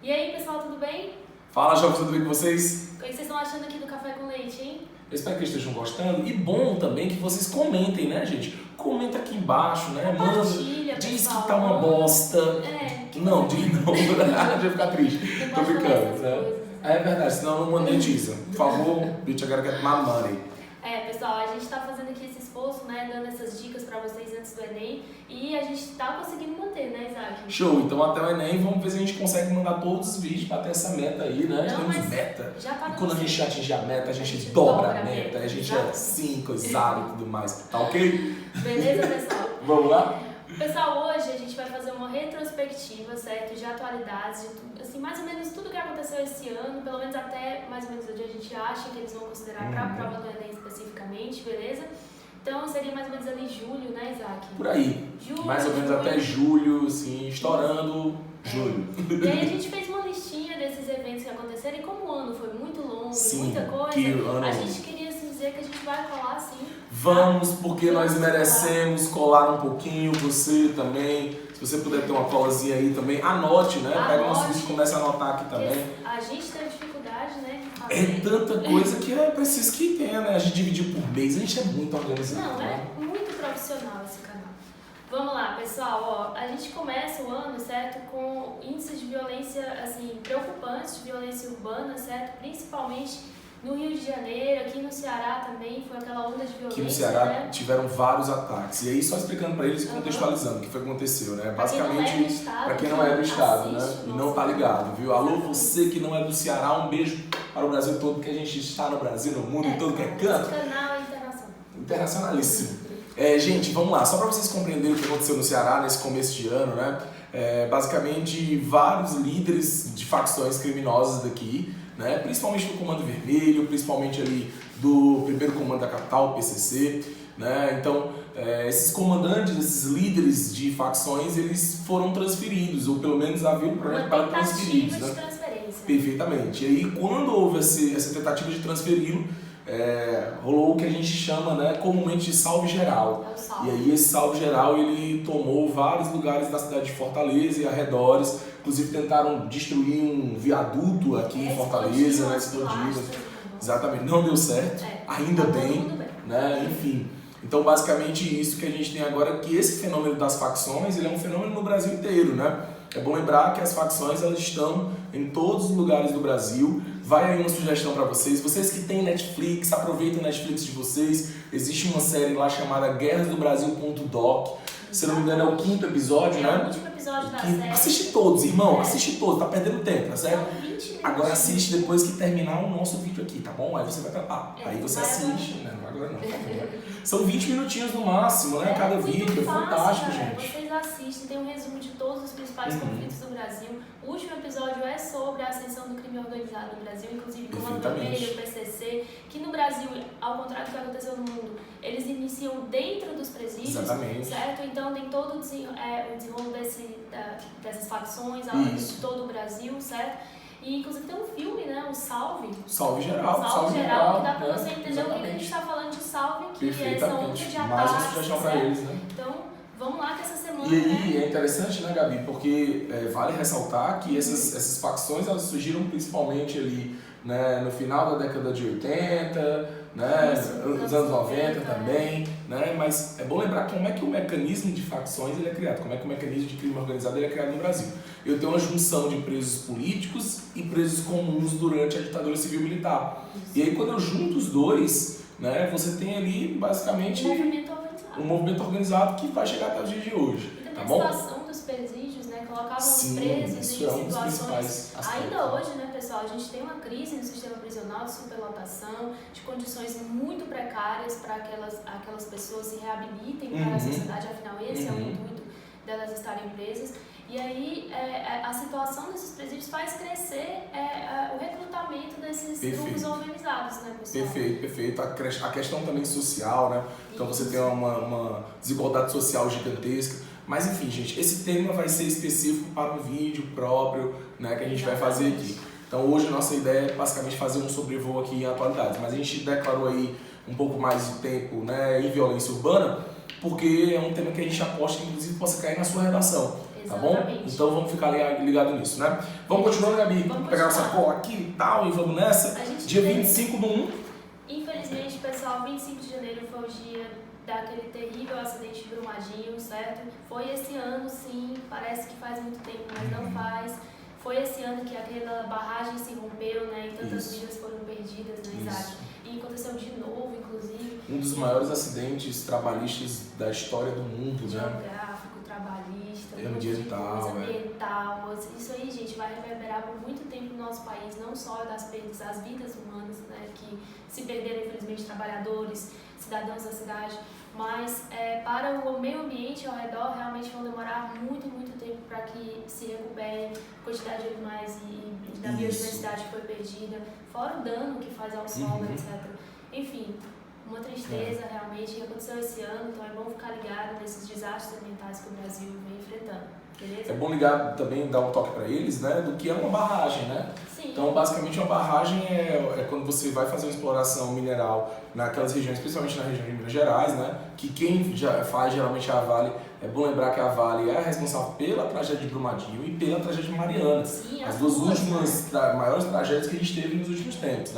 E aí, pessoal, tudo bem? Fala, jovens, tudo bem com vocês? O que vocês estão achando aqui do café com leite, hein? Eu espero que eles estejam gostando. E bom também que vocês comentem, né, gente? Comenta aqui embaixo, né? Compartilha, diz pessoal. que tá uma bosta. Não, diz não. Vai ficar triste. Não Tô pode falar brincando, essas né? coisas. É verdade, senão não monetiza. Por favor, bitch, I gotta get my money. Pessoal, a gente tá fazendo aqui esse esforço, né? Dando essas dicas pra vocês antes do Enem. E a gente tá conseguindo manter, né, Isaac? Show, então até o Enem, vamos ver se a gente consegue mandar todos os vídeos pra ter essa meta aí, né? Não, Temos mas meta. já tá E quando a dando gente certo. atingir a meta, a gente A gente dobra a meta. A gente é Exato. assim, coisado e tudo mais. Tá ok? Beleza, pessoal? Vamos lá? Pessoal, hoje a gente vai fazer uma retrospectiva, certo? De atualidades, de tudo, assim, mais ou menos tudo que aconteceu esse ano, pelo menos até mais ou menos onde a gente acha que eles vão considerar para a prova do Enem especificamente, beleza? Então seria mais ou menos ali julho, né, Isaac? Por aí. Julho, Mais ou menos até julho, assim, estourando julho. E aí a gente fez uma listinha desses eventos que aconteceram e como o ano foi muito longo, Sim, muita coisa, que ano- a gente queria assim, dizer que a gente vai colar sim. Vamos, porque nós merecemos colar um pouquinho, você também. Se você puder ter uma colazinha aí também, anote, né? Pega o nosso Anote. vídeo e começa a anotar aqui também. Porque a gente teve dificuldade, né? de É fazer. tanta coisa que é preciso que tenha, né? A gente dividir por mês, a gente é muito organizado. Não, né? é muito profissional esse canal. Vamos lá, pessoal, ó, a gente começa o ano, certo, com índices de violência, assim, preocupantes de violência urbana, certo, principalmente no Rio de Janeiro, aqui no Ceará também, foi aquela onda de violência, Aqui no Ceará né? tiveram vários ataques. E aí, só explicando pra eles e contextualizando o que foi que aconteceu, né? Pra quem não é do Basicamente, estado, pra quem não é do estado, né? assiste o E nosso não tá canal. ligado, viu? Alô, Exatamente. você que não é do Ceará, um beijo para o Brasil todo, porque a gente está no Brasil, no mundo, em todo que é canto. Esse canal é internacional. Internacionalíssimo. Gente, vamos lá, só para vocês compreenderem o que aconteceu no Ceará nesse começo de ano, né? Basicamente, vários líderes de facções criminosas daqui, né? Principalmente do Comando Vermelho, principalmente ali do primeiro comando da capital, o PCC, né? Então, esses comandantes, esses líderes de facções, eles foram transferidos, ou pelo menos havia um projeto para Uma transferidos, tentativa de né? transferência. Perfeitamente. E aí, quando houve essa tentativa de transferi-lo, rolou o que a gente chama, né, comumente de salve geral. É o salve. E aí esse salve geral ele tomou vários lugares da cidade de Fortaleza e arredores. Inclusive tentaram destruir um viaduto aqui em Fortaleza, né, explodiu. Exatamente, não deu certo. Ainda Tá todo bem, mundo bem. né? Enfim. Então, basicamente isso que a gente tem agora, que esse fenômeno das facções, ele é um fenômeno no Brasil inteiro, né? É bom lembrar que as facções elas estão em todos os lugares do Brasil. Vai aí uma sugestão para vocês. Vocês que têm Netflix, aproveitem o Netflix de vocês. Existe uma série lá chamada guerrasdobrasil.doc. Se não me engano é o 5º episódio, É né? o último episódio da Que- série. Assiste todos, irmão. Assiste todos. Tá perdendo tempo, tá certo? São 20 minutos. Agora assiste depois que terminar o nosso vídeo aqui, tá bom? Aí você vai pra lá. É, Aí você vai assiste. Não, agora não. São 20 minutinhos no máximo, né? Cada muito vídeo. É fácil, fantástico, cara. gente. Vocês assistem, tem um resumo de todos os principais conflitos do Brasil. O último episódio é sobre a ascensão do crime organizado no Brasil, inclusive Comando Perfeitamente. Vermelho, PCC, que no Brasil, ao contrário do que aconteceu no mundo, eles iniciam dentro dos presídios, Exatamente. certo? Então tem todo o desenrolo dessas facções ao longo de Isso. todo o Brasil, certo? E inclusive tem um filme, né? O Salve. Salve geral. Salve geral, que dá pra né? você entender o que a gente Exatamente. tá falando de salve, que é essa onda Perfeitamente. de Mais uma ataques, sugestão pra certo? eles, né? Então, vamos lá que essa semana, E aí né? é interessante, né, Gabi? Porque vale ressaltar que essas facções elas surgiram principalmente ali, né, no final da década de 80, né, Isso, nos anos 90 90, também, né? Mas é bom lembrar como é que o mecanismo de facções ele é criado, como é que o mecanismo de crime organizado ele é criado no Brasil. Eu tenho uma junção de presos políticos e presos comuns durante a ditadura civil-militar. E aí quando eu junto os dois, né, você tem ali basicamente Um movimento organizado. um movimento organizado que vai chegar até os dias de hoje, E também tá a bom? situação dos presídios, né? Colocavam os Sim, presos isso em é um dos situações. principais aspectos. Ainda hoje, né, pessoal, a gente tem uma crise no sistema prisional de superlotação, de condições muito precárias para aquelas pessoas se reabilitem para a sociedade, afinal, esse é o intuito delas estarem presas. E aí, a situação desses presídios faz crescer o recrutamento desses Perfeito. grupos organizados, né, pessoal? Perfeito, perfeito. A questão também social, né? Então você tem uma desigualdade social gigantesca. Mas enfim, gente, esse tema vai ser específico para um vídeo próprio, né, que a gente vai fazer aqui. Então hoje a nossa ideia é basicamente fazer um sobrevoo aqui em atualidades. Mas a gente declarou aí um pouco mais de tempo, né, em violência urbana, porque é um tema que a gente aposta que inclusive possa cair na sua redação. tá bom? Então vamos ficar ligado nisso, né? Vamos continuando, Gabi? Vamos pegar nossa cola aqui e tal, e vamos nessa. Dia 25 do 1. Infelizmente, pessoal, 25 de janeiro foi o dia daquele terrível acidente de Brumadinho, certo? Foi esse ano, sim, parece que faz muito tempo, mas não faz. Foi esse ano que aquela barragem se rompeu, né? E tantas vidas foram perdidas, né, Isaac? E aconteceu de novo, inclusive. Um dos maiores acidentes trabalhistas da história do mundo, né? Geográfico, trabalhista, ambiental. Isso aí, gente, vai reverberar por muito tempo no nosso país, não só das perdas, as vidas humanas, né? Que se perderam, infelizmente, trabalhadores, cidadãos da cidade. Mas para o meio ambiente ao redor, realmente vão demorar muito, muito tempo para que se recupere a quantidade de animais e da biodiversidade que foi perdida, fora o dano que faz ao solo, etc. Enfim, uma tristeza realmente que aconteceu esse ano, então é bom ficar ligado nesses desastres ambientais que o Brasil vem enfrentando. Beleza? É bom ligar também, dar um toque para eles, né, do que é uma barragem, né? Sim. Então, basicamente, uma barragem é quando você vai fazer uma exploração mineral naquelas regiões, principalmente na região de Minas Gerais, né? Que quem já faz geralmente é a Vale. É bom lembrar que a Vale é a responsável pela tragédia de Brumadinho e pela tragédia de Mariana. Sim, as duas últimas, maiores tragédias que a gente teve nos últimos tempos,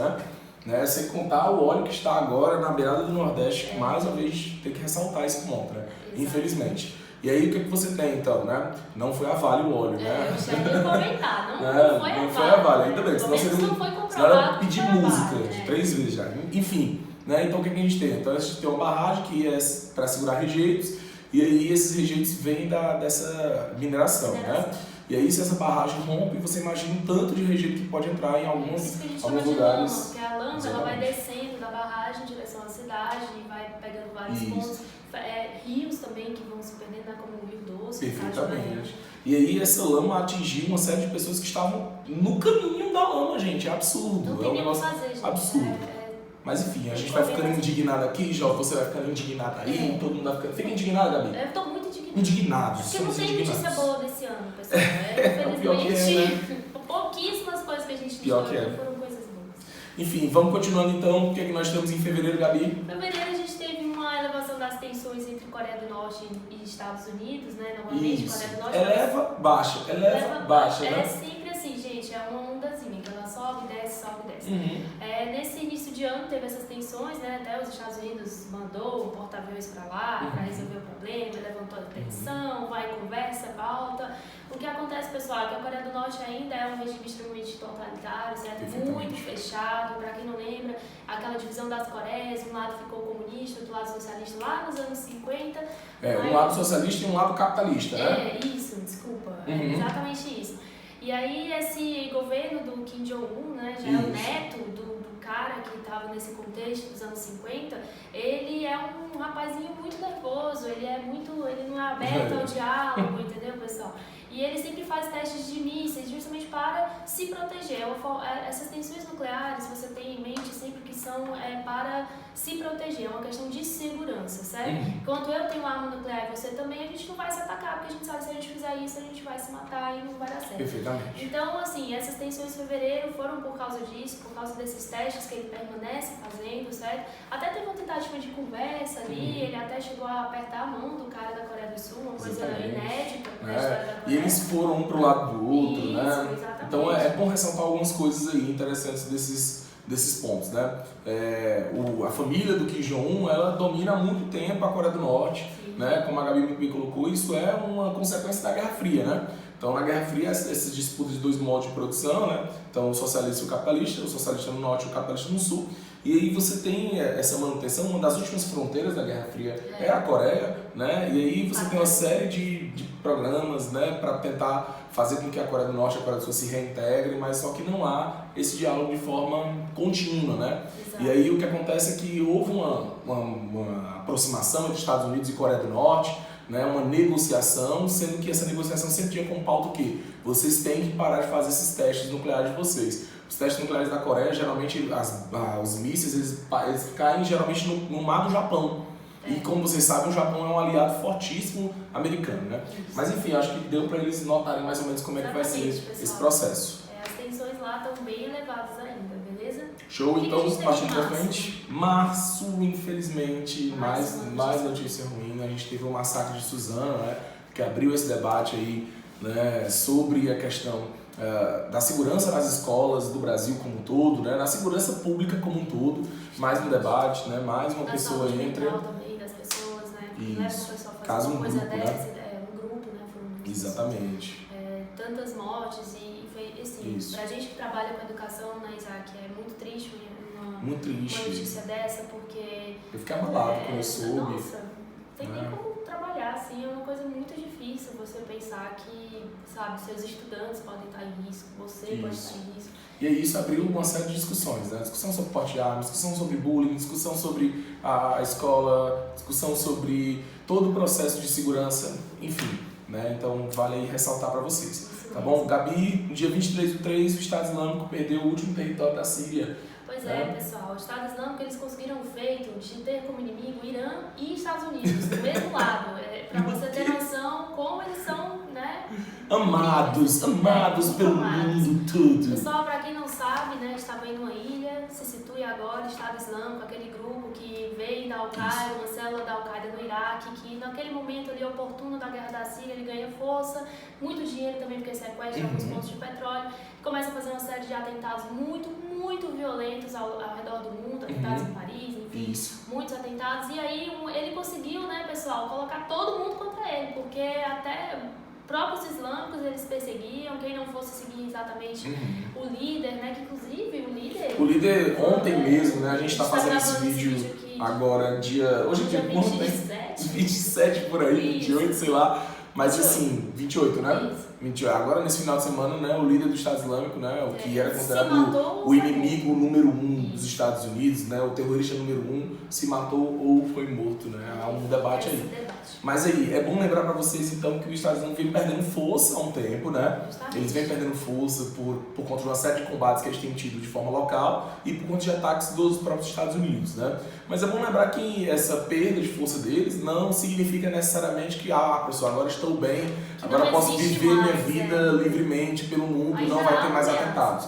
né? Sem contar o óleo que está agora na beirada do Nordeste, que mais uma vez tem que ressaltar esse ponto, né? Infelizmente. E aí o que você tem então, né? Não foi a Vale o óleo, né? Eu já ia comentar, não foi a Vale, ainda bem, senão era pedir música de 3 vezes já. Enfim, né? Então o que a gente tem? Então a gente tem uma barragem que é para segurar rejeitos, e aí esses rejeitos vêm dessa mineração, né? E aí se essa barragem rompe, você imagina o tanto de rejeito que pode entrar em alguns lugares. Porque a lama ela vai descendo da barragem em direção à cidade e vai pegando vários pontos. Rios também que vão se perdendo, como o Rio Doce. Perfeitamente. E aí essa lama atingiu uma série de pessoas que estavam no caminho da lama, gente. É absurdo. Não tem nem o que fazer, gente. Absurdo. Mas enfim, a gente vai ficando indignado aqui, Jó, você vai ficando indignado aí, todo mundo vai ficando... Fica indignado, Gabi? Eu tô muito indignado. Indignados. Porque não tem notícia boa desse ano, pessoal. Infelizmente, né? pouquíssimas coisas que a gente pior que foram coisas boas. Enfim, vamos continuando então. O que é que nós temos em fevereiro, Gabi? Em fevereiro a gente teve uma elevação das tensões entre Coreia do Norte e Estados Unidos, né? Novamente, Isso. Coreia do Norte... Eleva, baixa, né? É sempre assim, gente, é uma ondazinha, que ela sobe, desce, sobe, desce. Nesse início de ano teve essas tensões, né? Até os Estados Unidos mandou um porta-aviões para lá para resolver o problema, levantou a tensão, vai conversa, volta. O que acontece, pessoal, é que a Coreia do Norte ainda é um regime extremamente totalitário, certo? Muito fechado. Para quem não lembra, aquela divisão das Coreias, um lado ficou comunista, outro lado socialista lá nos anos 50. Um lado socialista e um lado capitalista, né? Isso, desculpa. É exatamente isso. E aí esse governo do Kim Jong-un, né, já é o neto do cara que estava nesse contexto dos anos 50, ele é um rapazinho muito nervoso, ele não é aberto ao diálogo, entendeu, pessoal? E ele sempre faz testes de mísseis justamente para se proteger. Essas tensões nucleares, você tem em mente sempre que são para se proteger, é uma questão de segurança, certo? Enquanto eu tenho uma arma nuclear e você também, a gente não vai se atacar, porque a gente sabe que se a gente fizer isso, a gente vai se matar e não vai dar certo. Perfeitamente. Então, assim, essas tensões em fevereiro foram por causa disso, por causa desses testes que ele permanece fazendo, certo? Até teve uma tentativa de conversa ali, ele até chegou a apertar a mão do cara da Coreia do Sul, uma coisa inédita na história da Coreia. E eles foram um pro lado do outro, isso, né? Exatamente. Então é bom ressaltar algumas coisas aí interessantes desses pontos, né? A família do Kim Jong-un, ela domina há muito tempo a Coreia do Norte, né? Como a Gabi muito bem colocou, isso é uma consequência da Guerra Fria, né? Então, na Guerra Fria, essa disputa de dois modos de produção, né? Então, o socialista e o socialista no norte e o capitalista no sul. E aí você tem essa manutenção, uma das últimas fronteiras da Guerra Fria é a Coreia, né? E aí você tem uma série de programas, né, para tentar fazer com que a Coreia do Norte e a Coreia do Sul se reintegrem, mas só que não há esse diálogo de forma contínua, né? Exato. E aí o que acontece é que houve uma aproximação entre Estados Unidos e Coreia do Norte, né, uma negociação, sendo que essa negociação sempre tinha como pauta o quê? Vocês têm que parar de fazer esses testes nucleares de vocês. Os testes nucleares da Coreia, geralmente, os mísseis, eles caem geralmente no mar do Japão. E como vocês sabem, o Japão é um aliado fortíssimo americano, né? Isso. Mas enfim, acho que deu para eles notarem mais ou menos como é que vai ser esse processo. As tensões lá estão bem elevadas ainda, beleza? Show, então, partindo para frente. Março, infelizmente, mais notícia ruim. A gente teve o massacre de Suzano, né? que abriu esse debate aí, né, sobre a questão da segurança nas escolas do Brasil como um todo, né, na segurança pública como um todo, mais um debate, né, mais uma pessoa entra. Também das pessoas, né? Isso. Não é uma pessoa fazer Caso uma um coisa grupo, dessa, né? um grupo, né? Foram Exatamente. Tantas mortes e foi assim, Isso. pra gente que trabalha com educação, né, Isaac, é muito triste uma notícia dessa, porque... Eu fiquei abalado quando eu soube. Nossa, tem nem como trabalhar, assim, é uma coisa muito difícil você pensar que, sabe, seus estudantes podem estar em risco, você pode estar em risco. E aí isso abriu uma série de discussões, né? Discussão sobre porte de armas, discussão sobre bullying, discussão sobre a escola, discussão sobre todo o processo de segurança, enfim, né? Então vale aí ressaltar para vocês. Tá bom? Gabi, no dia 23/3, o Estado Islâmico perdeu o último território da Síria. Pois é, pessoal, o Estado Islâmico eles conseguiram o feito de ter como inimigo Irã e Estados Unidos, do mesmo lado. Para você ter noção como eles são, né? Amados pelo mundo todo. Pessoal, para quem não sabe, né, estava em uma ilha, se situa agora, Estado Islâmico, aquele grupo que veio da Al-Qaeda, uma célula da Al-Qaeda no Iraque, que naquele momento ali oportuno da guerra da Síria, ele ganha força, muito dinheiro também, porque sequestra alguns pontos de petróleo, começa a fazer uma série de atentados muito violentos ao redor do mundo, atentados em Paris, enfim, muitos atentados, e aí ele conseguiu, né, pessoal, colocar todo mundo contra ele, porque até próprios islâmicos eles perseguiam, quem não fosse seguir exatamente o líder, né, que inclusive o líder ontem mesmo, né, a gente tá fazendo esse vídeo agora, hoje é dia 27 por aí, 28, sei lá, mas 28. Assim, 28, né? Isso. 28. Agora, nesse final de semana, né, o líder do Estado Islâmico, né, o que era considerado o inimigo número 1 dos Estados Unidos, né, o terrorista número 1, se matou ou foi morto, né? Há um debate aí. Mas aí, é bom lembrar para vocês, então, que o Estado Islâmico vem perdendo força há um tempo, né? Eles vêm perdendo força por conta de uma série de combates que eles têm tido de forma local e por conta de ataques dos próprios Estados Unidos, né? Mas é bom lembrar que essa perda de força deles não significa necessariamente que, pessoal, agora estou bem, agora posso viver minha vida livremente pelo mundo e não vai ter mais atentados.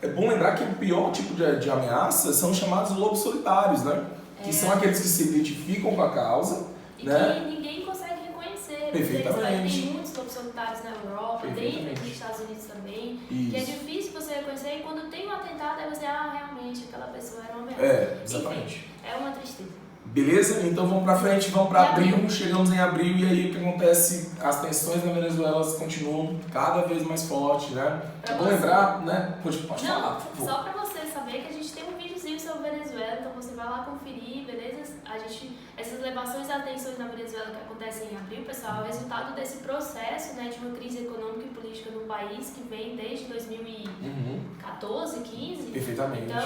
É bom lembrar que o pior tipo de ameaça são os chamados lobos solitários, né? Que são aqueles que se identificam com a causa, e né? Que ninguém consegue reconhecer. Perfeitamente. Tem muitos lobos solitários na Europa, dentro dos Estados Unidos também, que é difícil você reconhecer, e quando tem um atentado, aí você, realmente, aquela pessoa era uma ameaça. Exatamente. Enfim, é uma tristeza. Beleza? Então vamos pra frente, vamos pra abril, chegamos em abril e aí o que acontece? As tensões na Venezuela continuam cada vez mais fortes, né? É bom lembrar, né? Pode falar, por favor. Só pra você saber que a gente tem um videozinho sobre Venezuela, então você vai lá conferir, beleza? Essas elevações e tensões na Venezuela que acontecem em abril, pessoal, é o resultado desse processo, né, de uma crise econômica e política no país que vem desde 2014, 15. Perfeitamente. Então,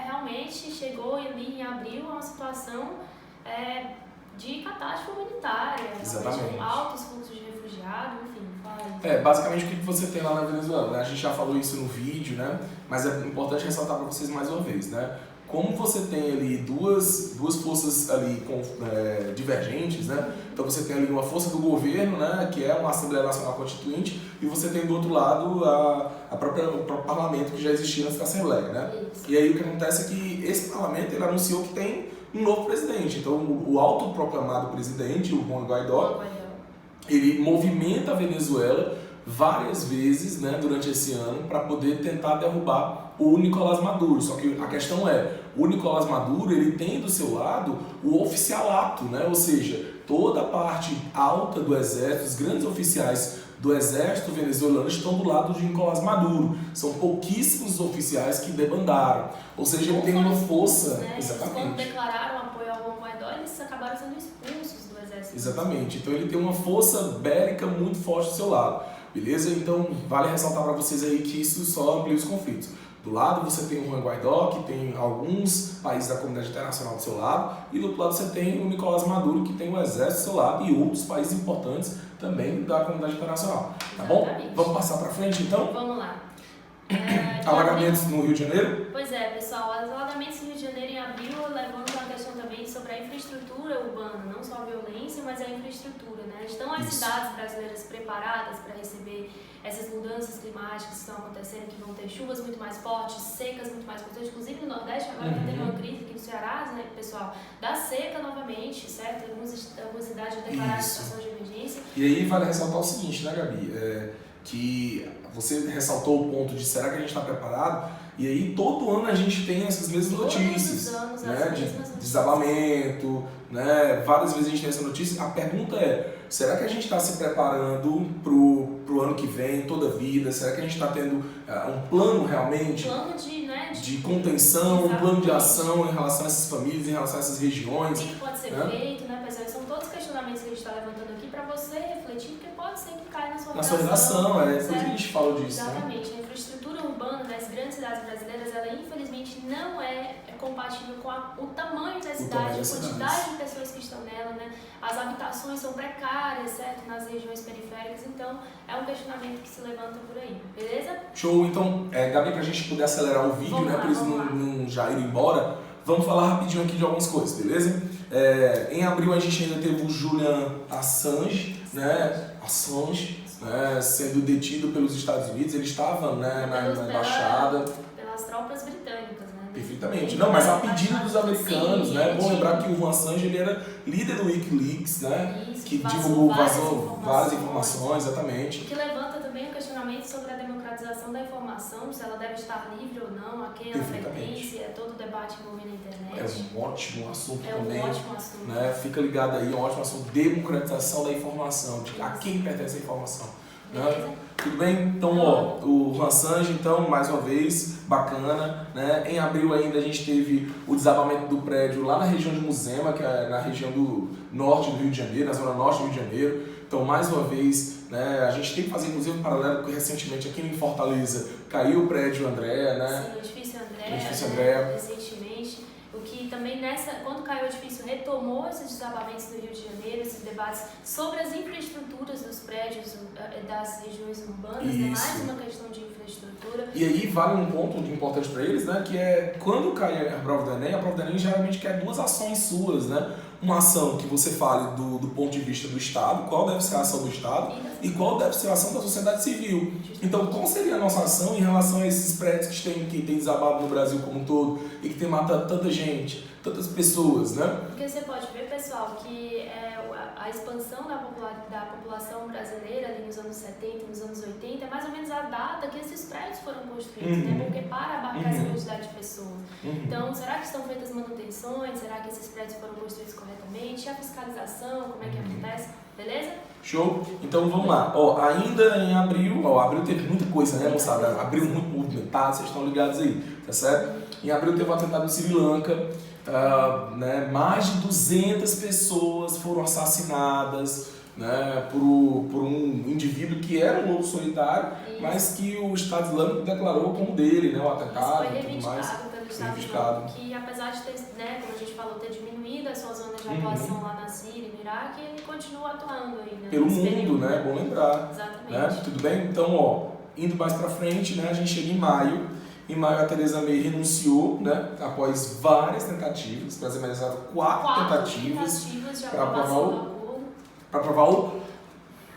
realmente chegou ali em abril a uma situação de catástrofe humanitária, com altos fluxos de refugiados, enfim. Basicamente o que você tem lá na Venezuela, né? A gente já falou isso no vídeo, né? Mas é importante ressaltar para vocês mais uma vez, né? Como você tem ali duas forças ali divergentes, né? Então você tem ali uma força do governo, né? Que é uma Assembleia Nacional Constituinte, e você tem do outro lado o próprio parlamento que já existia nessa Assembleia, né? Isso. E aí o que acontece é que esse parlamento ele anunciou que tem um novo presidente. Então o autoproclamado presidente, o Juan Guaidó, ele movimenta a Venezuela várias vezes, né, durante esse ano para poder tentar derrubar o Nicolás Maduro. Só que a questão o Nicolás Maduro ele tem do seu lado o oficialato, né, ou seja, toda a parte alta do exército, os grandes oficiais do exército venezuelano estão do lado de Nicolás Maduro. São pouquíssimos oficiais que debandaram. Ou seja, ele tem uma força... Né? Exatamente. Quando declararam apoio ao Juan Guaidó, eles acabaram sendo expulsos do exército. Exatamente. Então ele tem uma força bélica muito forte do seu lado. Beleza? Então vale ressaltar para vocês aí que isso só amplia os conflitos. Do lado você tem o Juan Guaidó, que tem alguns países da comunidade internacional do seu lado, e do outro lado você tem o Nicolás Maduro, que tem o exército do seu lado, e outros países importantes também da comunidade internacional. Tá bom? Vamos passar para frente então? Vamos lá. Alagamentos no Rio de Janeiro? Pois é, pessoal, os alagamentos no Rio de Janeiro em abril levantam a questão também sobre a infraestrutura urbana, não só a violência, mas a infraestrutura, né? Estão as cidades brasileiras preparadas para receber essas mudanças climáticas que estão acontecendo, que vão ter chuvas muito mais fortes, secas muito mais constantes, inclusive no Nordeste, agora vai ter uma crise aqui no Ceará, né, pessoal, da seca novamente, certo? Algumas cidades já declararam situação de emergência. E aí vale ressaltar o seguinte, né, Gabi? Que você ressaltou o ponto de será que a gente está preparado? E aí todo ano a gente tem essas mesmas notícias, anos, né, de desabamento, né? Várias vezes a gente tem essa notícia. A pergunta é, será que a gente está se preparando pro ano que vem, toda a vida? Será que a gente está tendo um plano realmente? Plano de contenção, um plano de ação em relação a essas famílias, em relação a essas regiões? O que pode ser feito, né, pessoal? São todos questionamentos que a gente está levantando aqui para você refletir, porque pode ser que caia na sua redação. É por isso que a gente fala disso. Exatamente. Né? A infraestrutura urbana das grandes cidades brasileiras, ela infelizmente não é compatível com o tamanho da cidade, a quantidade de pessoas que estão nela, né? As habitações são precárias, certo? Nas regiões periféricas, então é um questionamento que se levanta por aí, beleza? Show, então, Gabi, pra gente poder acelerar o vídeo, né, pra eles não já irem embora, vamos falar rapidinho aqui de algumas coisas, beleza? Em abril a gente ainda teve o Julian Assange, né, sendo detido pelos Estados Unidos, ele estava, né, na embaixada. Pelas tropas britânicas, né? Perfeitamente. Não, mas a pedido dos americanos, né? Bom lembrar que o Juan Assange ele era líder do Wikileaks, né? Isso, que vazou várias informações, exatamente. O que levanta também o questionamento sobre a democratização da informação, se ela deve estar livre ou não, a quem ela pertence, é todo o debate envolvendo a internet. É um ótimo assunto também. É um ótimo assunto. Né? Fica ligado aí, é um ótimo assunto. Democratização da informação, de a quem pertence a informação. Né? Tudo bem? Então, ó, o Juan Assange, então, mais uma vez, bacana, né? Em abril ainda a gente teve o desabamento do prédio lá na região de Muzema, que é na região do norte do Rio de Janeiro, na zona norte do Rio de Janeiro. Então, mais uma vez, né, a gente tem que fazer, inclusive, um paralelo, porque recentemente aqui em Fortaleza caiu o prédio Andréa, né? Sim, o edifício Andréa, recentemente. O que também quando caiu o edifício, retomou esses desabamentos no Rio de Janeiro, esses debates sobre as infraestruturas dos prédios das regiões urbanas, né? Mais uma questão de infraestrutura. E aí vale um ponto importante para eles, né? Que é quando cai a prova do Enem geralmente quer duas ações suas, né? Uma ação que você fale do ponto de vista do Estado, qual deve ser a ação do Estado e qual deve ser a ação da sociedade civil. Então, qual seria a nossa ação em relação a esses prédios que tem desabado no Brasil como um todo e que tem matado tanta gente, tantas pessoas, né? Porque você pode ver, pessoal, que a expansão da população brasileira ali nos anos 70, nos anos 80, é mais ou menos a data que esses prédios foram construídos, né? Porque para abarcar essa quantidade de pessoas. Então, será que estão feitas manutenções? Será que esses prédios foram construídos corretamente? A fiscalização, como é que acontece? Beleza? Show? Então vamos lá. Ó, ainda em abril, abril teve muita coisa, né, moçada? Abril muito movimentado, vocês estão ligados aí, tá certo? Em abril teve um atentado no Sri Lanka, né, mais de 200 pessoas foram assassinadas, né, por um indivíduo que era um lobo solitário, mas que o Estado Islâmico declarou como dele, né, o atentado e tudo mais. Pelo Estado Islâmico, que apesar de ter, né, como a gente falou, ter diminuído a sua zona de atuação lá na Síria e no Iraque, ele continua atuando aí, né? Pelo mundo, né? Bom lembrar. Exatamente. Né? Tudo bem? Então, ó, indo mais pra frente, né, a gente chega em maio. Em maio a Theresa May renunciou, né, após várias tentativas, para ser mais exato, quatro tentativas para aprovar o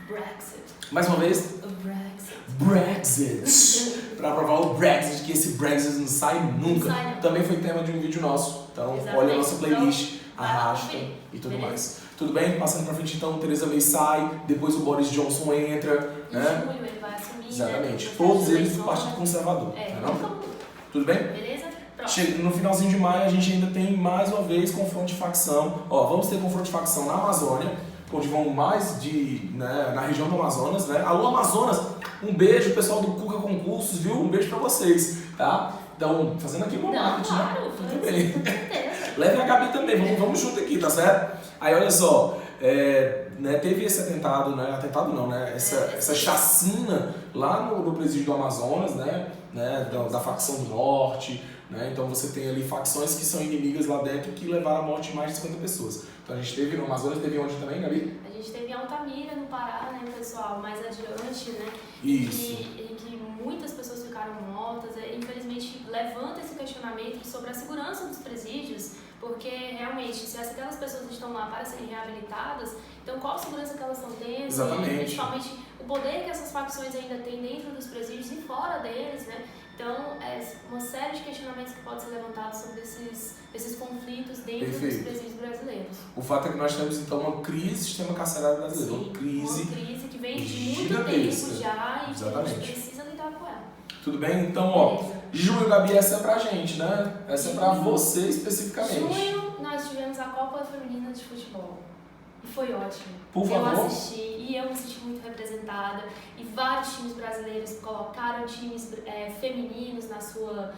Brexit. Mais uma vez? O Brexit. Para aprovar o Brexit, que esse Brexit não sai nunca. Também foi tema de um vídeo nosso. Então, olha a nossa playlist, arrasta e tudo mais. Tudo bem? Passando pra frente, então, Theresa May sai, depois o Boris Johnson entra, né? Em julho ele vai assumir. Exatamente. Né? Todos eles do Partido Conservador. Não? Tudo bem? Beleza? No finalzinho de maio, a gente ainda tem mais uma vez confronto de facção. Ó, vamos ter confronto de facção na Amazônia, onde vão mais na região do Amazonas, né? Alô, Amazonas! Um beijo, pessoal do Cuca Concursos, viu? Um beijo pra vocês, tá? Então, fazendo aqui uma marketing, né? Tudo bem. Leve a Gabi também, vamos junto aqui, tá certo? Aí, olha só, teve esse atentado, né? Atentado não, né? Essa chacina lá no presídio do Amazonas, né? Da facção do norte, né? Então você tem ali facções que são inimigas lá dentro que levaram à morte de mais de 50 pessoas. Então a gente teve no Amazonas, teve onde também, Gabi? A gente teve em Altamira, no Pará, né, pessoal, mais adiante, né? Isso. E que muitas pessoas ficaram mortas, rotas, infelizmente levanta esse questionamento sobre a segurança dos presídios, porque realmente, se aquelas pessoas estão lá para serem reabilitadas, então qual a segurança que elas estão tendo? Exatamente. E principalmente o poder que essas facções ainda têm dentro dos presídios e fora deles, né? Então, uma série de questionamentos que podem ser levantados sobre esses conflitos dentro dos presídios brasileiros. O fato é que nós temos, então, uma crise do sistema carcerário brasileiro. Sim, uma crise que vem de muito tempo já e Exatamente. que a gente precisa lidar com ela. Tudo bem? Então, ó, junho, Gabi, essa é pra gente, né? Essa é pra você especificamente. Junho, nós tivemos a Copa Feminina de Futebol. E foi ótimo. Por favor. Eu assisti e eu me senti muito representada. E vários times brasileiros colocaram times femininos na sua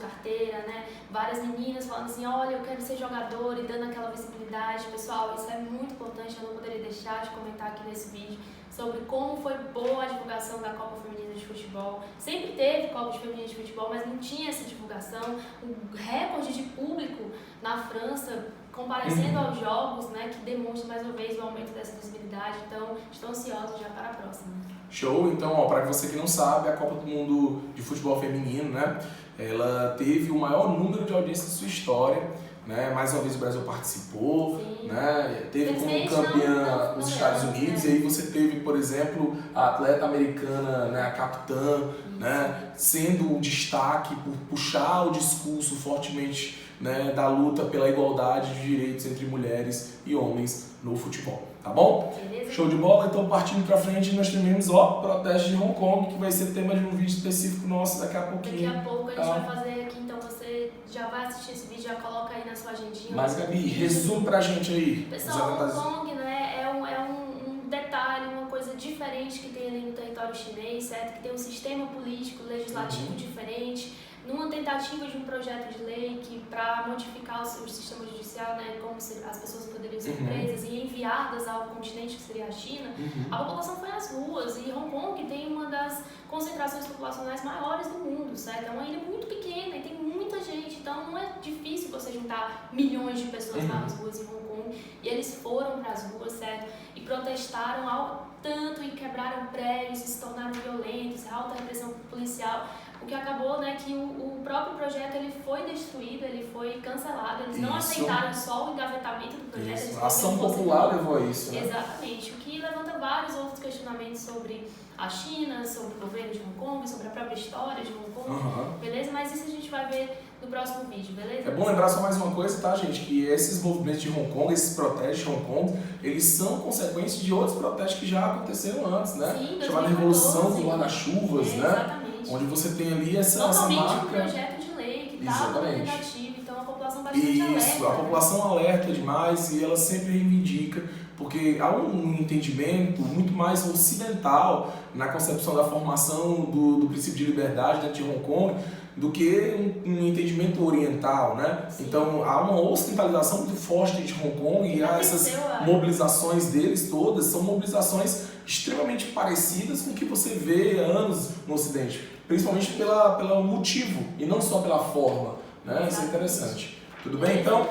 carteira, né? Várias meninas falando assim, olha, eu quero ser jogadora e dando aquela visibilidade. Pessoal, isso é muito importante, eu não poderia deixar de comentar aqui nesse vídeo sobre como foi boa a divulgação da Copa Feminina de Futebol. Sempre teve Copa Feminina de Futebol, mas não tinha essa divulgação. Um recorde de público na França, comparecendo aos jogos, né, que demonstra mais uma vez o aumento dessa visibilidade. Então, estou ansiosa já para a próxima. Show! Então, ó, para você que não sabe, a Copa do Mundo de Futebol Feminino, né, ela teve o maior número de audiência da sua história, né, mais uma vez o Brasil participou, né, teve como campeã os Estados Unidos, e aí você teve, por exemplo, a atleta americana, né, a capitã, né, sendo o destaque por puxar o discurso fortemente, né, da luta pela igualdade de direitos entre mulheres e homens no futebol, tá bom? Beleza. Show de bola? Então, partindo pra frente, nós teremos, ó, protesto de Hong Kong, que vai ser tema de um vídeo específico nosso daqui a pouquinho. Daqui a pouco a gente vai fazer aqui, então você já vai assistir esse vídeo, já coloca aí na sua agendinha. Mas, Gabi, resume pra gente aí. Pessoal, Hong Kong, né, é um detalhe, uma coisa diferente que tem ali no território chinês, certo? Que tem um sistema político, legislativo diferente, numa tentativa de um projeto de lei que para modificar o sistema judicial, né, como as pessoas poderiam ser presas e enviadas ao continente que seria a China, a população foi às ruas e Hong Kong tem uma das concentrações populacionais maiores do mundo, certo? É uma ilha muito pequena e tem muita gente, então não é difícil você juntar milhões de pessoas nas ruas em Hong Kong, e eles foram para as ruas, certo? E protestaram ao tanto e quebraram prédios e se tornaram violentos, alta repressão policial. O que acabou, né, que o próprio projeto ele foi destruído, ele foi cancelado, eles não aceitaram só o engavetamento do projeto. A ação popular levou a isso, né? Exatamente, o que levanta vários outros questionamentos sobre a China, sobre o governo de Hong Kong, sobre a própria história de Hong Kong, beleza? Mas isso a gente vai ver no próximo vídeo, beleza? É bom lembrar só mais uma coisa, tá, gente? Que esses movimentos de Hong Kong, esses protestos de Hong Kong, eles são consequências de outros protestos que já aconteceram antes, né? Sim, chamada Revolução do Guarda-Chuvas, né? Exatamente. Onde você tem ali essa marca. Um projeto de lei que estava na tentativa, então a população bastante alerta. Isso, a população alerta demais e ela sempre reivindica, porque há um entendimento muito mais ocidental na concepção da formação do princípio de liberdade dentro de Hong Kong do que um entendimento oriental, né? Sim. Então há uma ocidentalização muito forte dentro de Hong Kong e há essas mobilizações deles todas, são mobilizações extremamente parecidas com o que você vê há anos no Ocidente, principalmente pelo motivo e não só pela forma, né? Isso é interessante. Tudo bem? Então,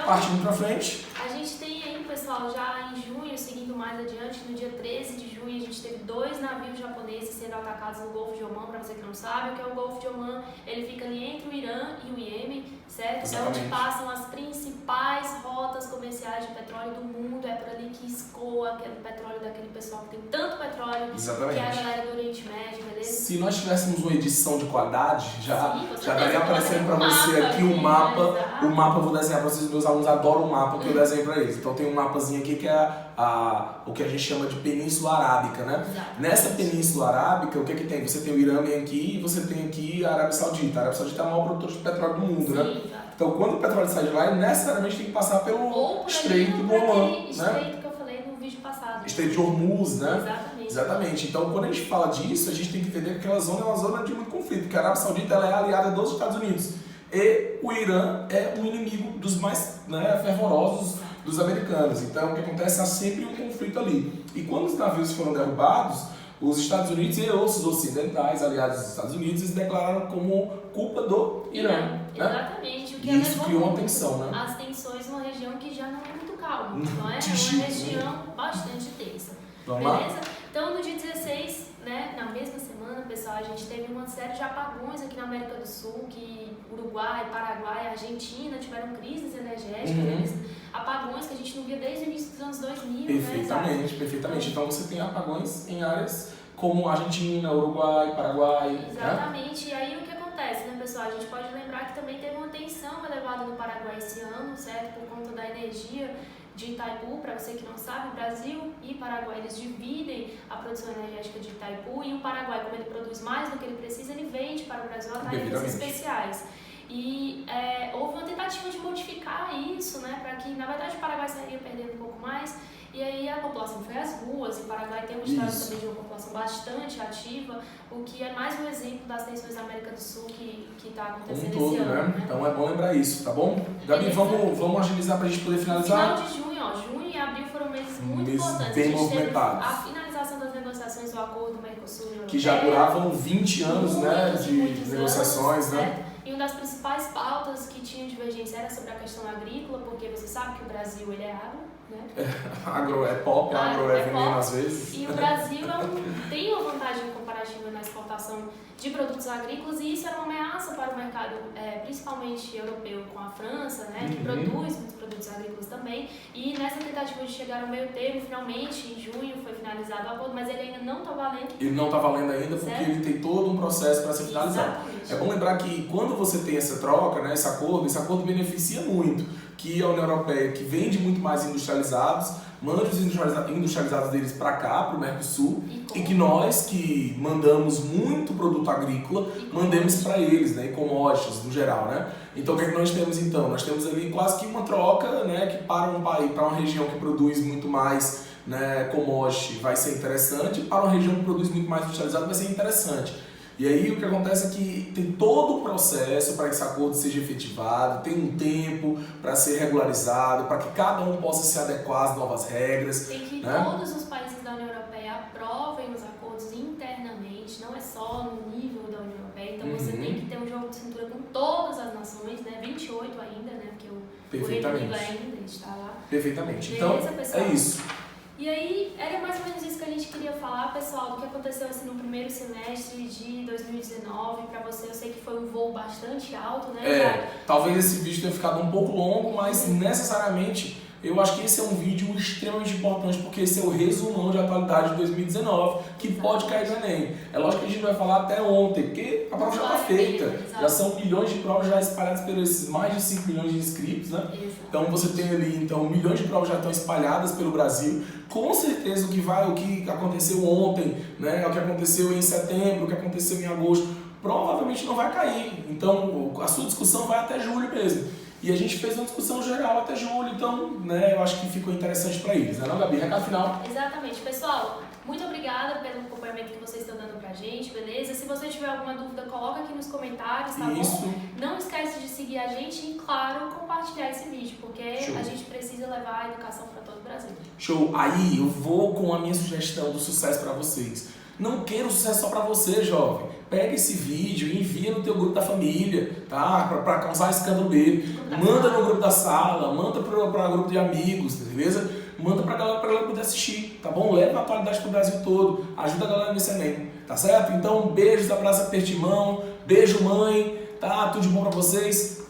partindo pra frente. A gente tem aí, pessoal, já em junho, seguindo mais adiante, no dia 13 de junho, a gente teve 2 navios japoneses sendo atacados no Golfo de Omã, para você que não sabe, o que é o Golfo de Omã, ele fica ali entre o Irã e o Iêmen, certo? Exatamente. É onde passam as principais rotas comerciais de petróleo do mundo, é por ali que escoa aquele petróleo daquele pessoal que tem tanto petróleo, Exatamente. Que é a galera do Oriente Médio, beleza? Se nós tivéssemos uma edição de qualidade, já estaria aparecendo para você você aqui o mapa. O mapa eu vou desenhar para vocês, meus alunos adoram o mapa que eu desenho para eles. Então tem um mapazinho aqui que é o que a gente chama de Península Arábica, né? Exato. Nessa Península Arábica, o que é que tem? Você tem o Irã aqui e você tem aqui a Arábia Saudita. A Arábia Saudita é o maior produtor de petróleo do mundo, né? Exato. Então quando o petróleo sai de lá, ele necessariamente tem que passar pelo Estreito do Omã, né? Estreito que eu falei no vídeo passado. Estreito de Hormuz, né? Exatamente. Exatamente. Então, quando a gente fala disso, a gente tem que entender que aquela zona é uma zona de muito conflito, porque a Arábia Saudita ela é aliada dos Estados Unidos e o Irã é um inimigo dos mais, né, fervorosos dos americanos. Então, o que acontece é sempre um conflito ali. E quando os navios foram derrubados, os Estados Unidos e outros ocidentais, aliados dos Estados Unidos, eles declararam como culpa do Irã. Né? Exatamente. O que e isso criou uma tensão, né? As tensões numa região que já não é muito calma, não é? É uma região bastante tensa. Vamos Beleza? lá? Então, no dia 16, né, na mesma semana, pessoal, a gente teve uma série de apagões aqui na América do Sul, que Uruguai, Paraguai, Argentina tiveram crises energéticas, apagões que a gente não via desde o início dos anos 2000. Perfeitamente, né, perfeitamente. Então você tem apagões em áreas como Argentina, Uruguai, Paraguai. Exatamente. Né? E aí o que acontece, né, pessoal? A gente pode lembrar que também teve uma tensão elevada no Paraguai esse ano, certo? Por conta da energia de Itaipu. Para você que não sabe, o Brasil e Paraguai, eles dividem a produção energética de Itaipu, e o Paraguai, como ele produz mais do que ele precisa, ele vende para o Brasil a tarifas especiais. E houve uma tentativa de modificar isso, né, para que, na verdade, o Paraguai sairia perdendo um pouco mais. E aí a população foi às ruas, e o Paraguai tem um estado também de uma população bastante ativa, o que é mais um exemplo das tensões da América do Sul que está acontecendo esse ano. Né? Então é bom lembrar isso, tá bom? Gabi, vamos agilizar para a gente poder finalizar. Final de junho e abril foram meses muito importantes. Bem a gente movimentados. teve a finalização das negociações do acordo Mercosul Europeu, que já duravam 20 anos, né, de negociações, anos, né? E uma das principais pautas que tinham divergência era sobre a questão agrícola, porque você sabe que o Brasil ele é agro, né? Agro é pop, agro é veneno às vezes. E o Brasil tem uma vantagem comparativa na exportação de produtos agrícolas, e isso era uma ameaça para o mercado, principalmente europeu, com a França, né, que produz muitos produtos agrícolas também. E nessa tentativa de chegar ao meio termo, finalmente, em junho, foi finalizado o acordo, mas ele ainda não está valendo. Ele não está valendo ainda porque ele tem todo um processo para ser finalizado. Exatamente. É bom lembrar que quando você tem essa troca, né, esse acordo beneficia muito que a União Europeia, que vende muito mais industrializados, manda os industrializados deles para cá, para o Mercosul, e que nós, que mandamos muito produto agrícola, mandemos para eles, né, e commodities no geral, né? Então o que é que nós temos então? Nós temos ali quase que uma troca, né, que para um país, para uma região que produz muito mais, né, commodity vai ser interessante, para uma região que produz muito mais industrializado vai ser interessante. E aí o que acontece é que tem todo o processo para que esse acordo seja efetivado, tem um tempo para ser regularizado, para que cada um possa se adequar às novas regras. Tem que todos os países da União Europeia aprovem os acordos internamente, não é só no nível da União Europeia. Então você tem que ter um jogo de cintura com todas as nações, né? 28 ainda, né? Porque o Reino Unido ainda está lá. Perfeitamente. Beleza, então, pessoal? é isso. E aí, era mais ou menos isso que a gente queria falar, pessoal, do que aconteceu assim, no primeiro semestre de 2019. Para você, eu sei que foi um voo bastante alto, né? Talvez esse vídeo tenha ficado um pouco longo, mas necessariamente eu acho que esse é um vídeo extremamente importante, porque esse é o resumão de atualidade de 2019, que pode cair no Enem. É lógico que a gente vai falar até ontem, porque a prova já está feita. Já são milhões de provas já espalhadas pelos mais de 5 milhões de inscritos, né? Então você tem ali, milhões de provas já estão espalhadas pelo Brasil. Com certeza o que aconteceu ontem, né? O que aconteceu em setembro, o que aconteceu em agosto, provavelmente não vai cair. Então a sua discussão vai até julho mesmo. E a gente fez uma discussão geral até julho, então, né, eu acho que ficou interessante para eles, né, não, Gabi? Recado final. Exatamente. Pessoal, muito obrigada pelo acompanhamento que vocês estão dando pra gente, beleza? Se você tiver alguma dúvida, coloca aqui nos comentários, tá bom? Não esquece de seguir a gente e, claro, compartilhar esse vídeo, porque a gente precisa levar a educação para todo o Brasil. Show! Aí eu vou com a minha sugestão do sucesso para vocês. Não queira o sucesso só para você, jovem. Pega esse vídeo e envia no teu grupo da família, tá? Para causar escândalo dele. Manda no grupo da sala, manda para grupo de amigos, beleza? Manda pra galera poder assistir, tá bom? Leva a atualidade pro Brasil todo. Ajuda a galera nesse Enem, tá certo? Então, beijos, abraço, aperto de mão. Beijo, mãe. Tá? Tudo de bom pra vocês.